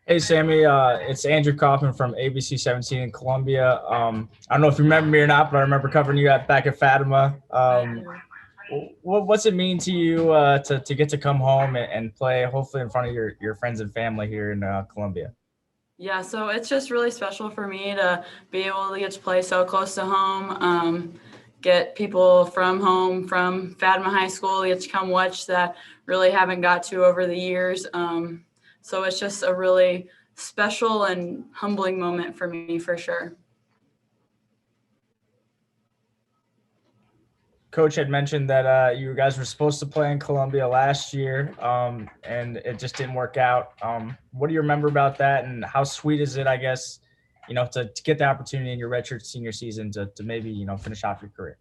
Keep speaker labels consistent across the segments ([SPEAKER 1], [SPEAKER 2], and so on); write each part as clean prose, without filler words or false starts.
[SPEAKER 1] Hey, Sammy, it's Andrew Kaufman from ABC 17 in Columbia. I don't know if you remember me or not, but I remember covering you back at Fatima.
[SPEAKER 2] I do.
[SPEAKER 1] What's it mean to you to get to come home and play, hopefully in front of your friends and family here in Columbia?
[SPEAKER 2] Yeah, so it's just really special for me to be able to get to play so close to home. Get people from home, from Fatima High School, get to come watch that really haven't got to over the years. So it's just a really special and humbling moment for me for sure.
[SPEAKER 1] Coach had mentioned that you guys were supposed to play in Columbia last year, and it just didn't work out. What do you remember about that, and how sweet is it, I guess, to get the opportunity in your redshirt senior season to maybe finish off your career?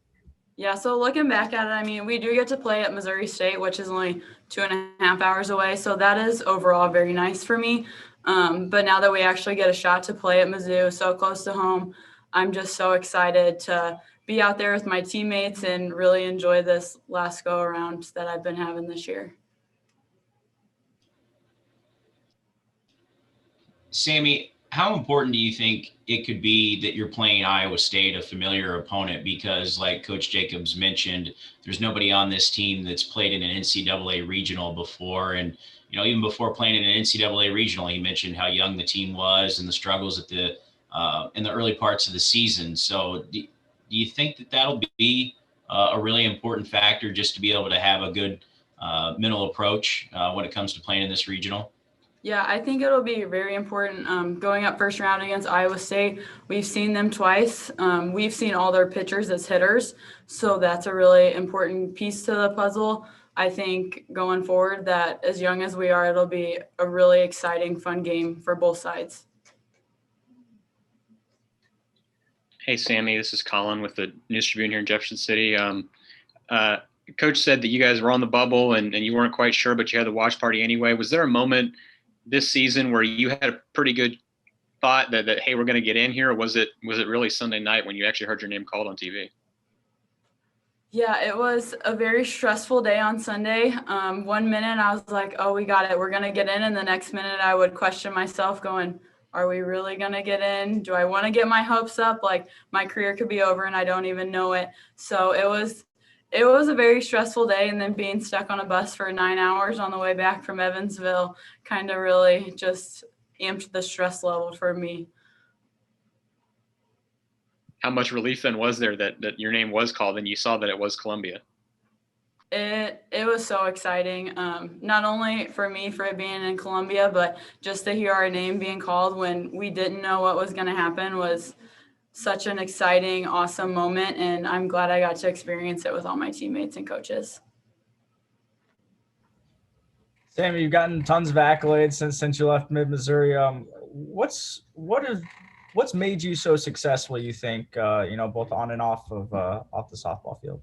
[SPEAKER 2] Yeah, so looking back at it, I mean, we do get to play at Missouri State, which is only 2.5 hours away. So that is overall very nice for me. But now that we actually get a shot to play at Mizzou, so close to home, I'm just so excited to be out there with my teammates and really enjoy this last go around that I've been having this year.
[SPEAKER 3] Sammy, how important do you think it could be that you're playing Iowa State, a familiar opponent? Because, like Coach Jacobs mentioned, there's nobody on this team that's played in an NCAA regional before. And, even before playing in an NCAA regional, he mentioned how young the team was and the struggles at the in the early parts of the season. So, do you think that that'll be a really important factor just to be able to have a good mental approach when it comes to playing in this regional?
[SPEAKER 2] Yeah, I think it'll be very important. Going up first round against Iowa State, we've seen them twice. We've seen all their pitchers as hitters, so that's a really important piece to the puzzle. I think going forward, that as young as we are, it'll be a really exciting, fun game for both sides.
[SPEAKER 4] Hey, Sammy, this is Colin with the News Tribune here in Jefferson City. Uh, Coach said that you guys were on the bubble and you weren't quite sure, but you had the watch party anyway. Was there a moment this season where you had a pretty good thought that hey, we're going to get in here, or was it really Sunday night when you actually heard your name called on TV?
[SPEAKER 2] Yeah, it was a very stressful day on Sunday. One minute I was like, oh, we got it. We're going to get in. And the next minute I would question myself going, are we really going to get in? Do I want to get my hopes up? Like my career could be over and I don't even know it. So it was a very stressful day. And then being stuck on a bus for 9 hours on the way back from Evansville kind of really just amped the stress level for me.
[SPEAKER 4] How much relief then was there that your name was called and you saw that it was Columbia?
[SPEAKER 2] It was so exciting. Not only for me for it being in Columbia, but just to hear our name being called when we didn't know what was going to happen was such an exciting, awesome moment. And I'm glad I got to experience it with all my teammates and coaches.
[SPEAKER 1] Sammy, you've gotten tons of accolades since you left Mid Missouri. What's made you so successful? You think both on and off the softball field?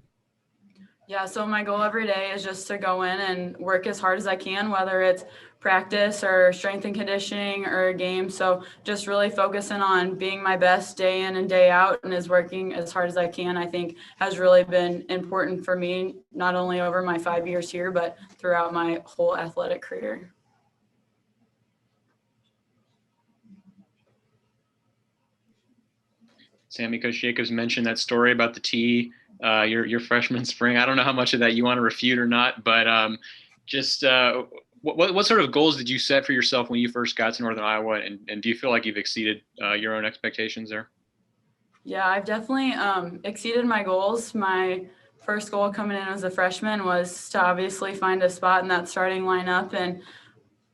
[SPEAKER 2] Yeah, so my goal every day is just to go in and work as hard as I can, whether it's practice or strength and conditioning or a game. So just really focusing on being my best day in and day out and is working as hard as I can, I think has really been important for me, not only over my 5 years here, but throughout my whole athletic career.
[SPEAKER 4] Sammy, Coach Jacobs mentioned that story about the tee, your freshman spring. I don't know how much of that you want to refute or not, but just what sort of goals did you set for yourself when you first got to Northern Iowa, and do you feel like you've exceeded your own expectations there?
[SPEAKER 2] Yeah, I've definitely exceeded my goals. My first goal coming in as a freshman was to obviously find a spot in that starting lineup, and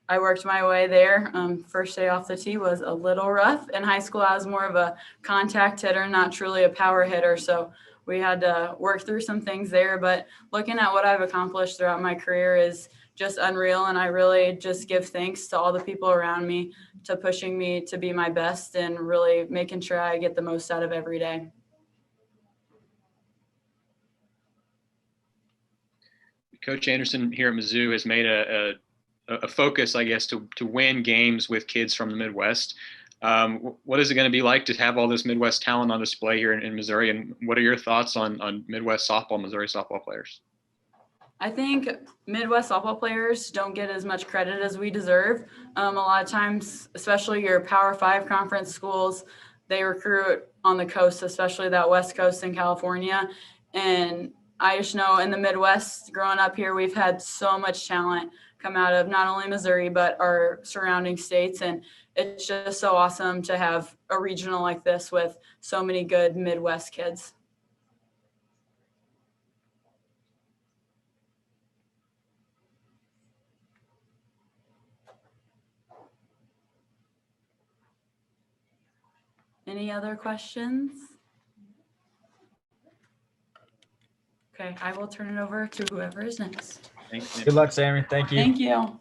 [SPEAKER 2] I worked my way there. First day off the tee was a little rough. In high school, I was more of a contact hitter, not truly a power hitter. So we had to work through some things there. But looking at what I've accomplished throughout my career is just unreal. And I really just give thanks to all the people around me to pushing me to be my best and really making sure I get the most out of every day.
[SPEAKER 4] Coach Anderson here at Mizzou has made a focus, I guess, to win games with kids from the Midwest. What is it going to be like to have all this Midwest talent on display here in Missouri? And what are your thoughts on Midwest softball, Missouri softball players?
[SPEAKER 2] I think Midwest softball players don't get as much credit as we deserve. A lot of times, especially your Power 5 conference schools, they recruit on the coast, especially that West Coast in California. And I just know in the Midwest, growing up here, we've had so much talent come out of not only Missouri, but our surrounding states. And it's just so awesome to have a regional like this with so many good Midwest kids. Any other questions? Okay, I will turn it over to whoever is next.
[SPEAKER 4] Thanks.
[SPEAKER 1] Good luck, Sammy. Thank you.
[SPEAKER 2] Thank you.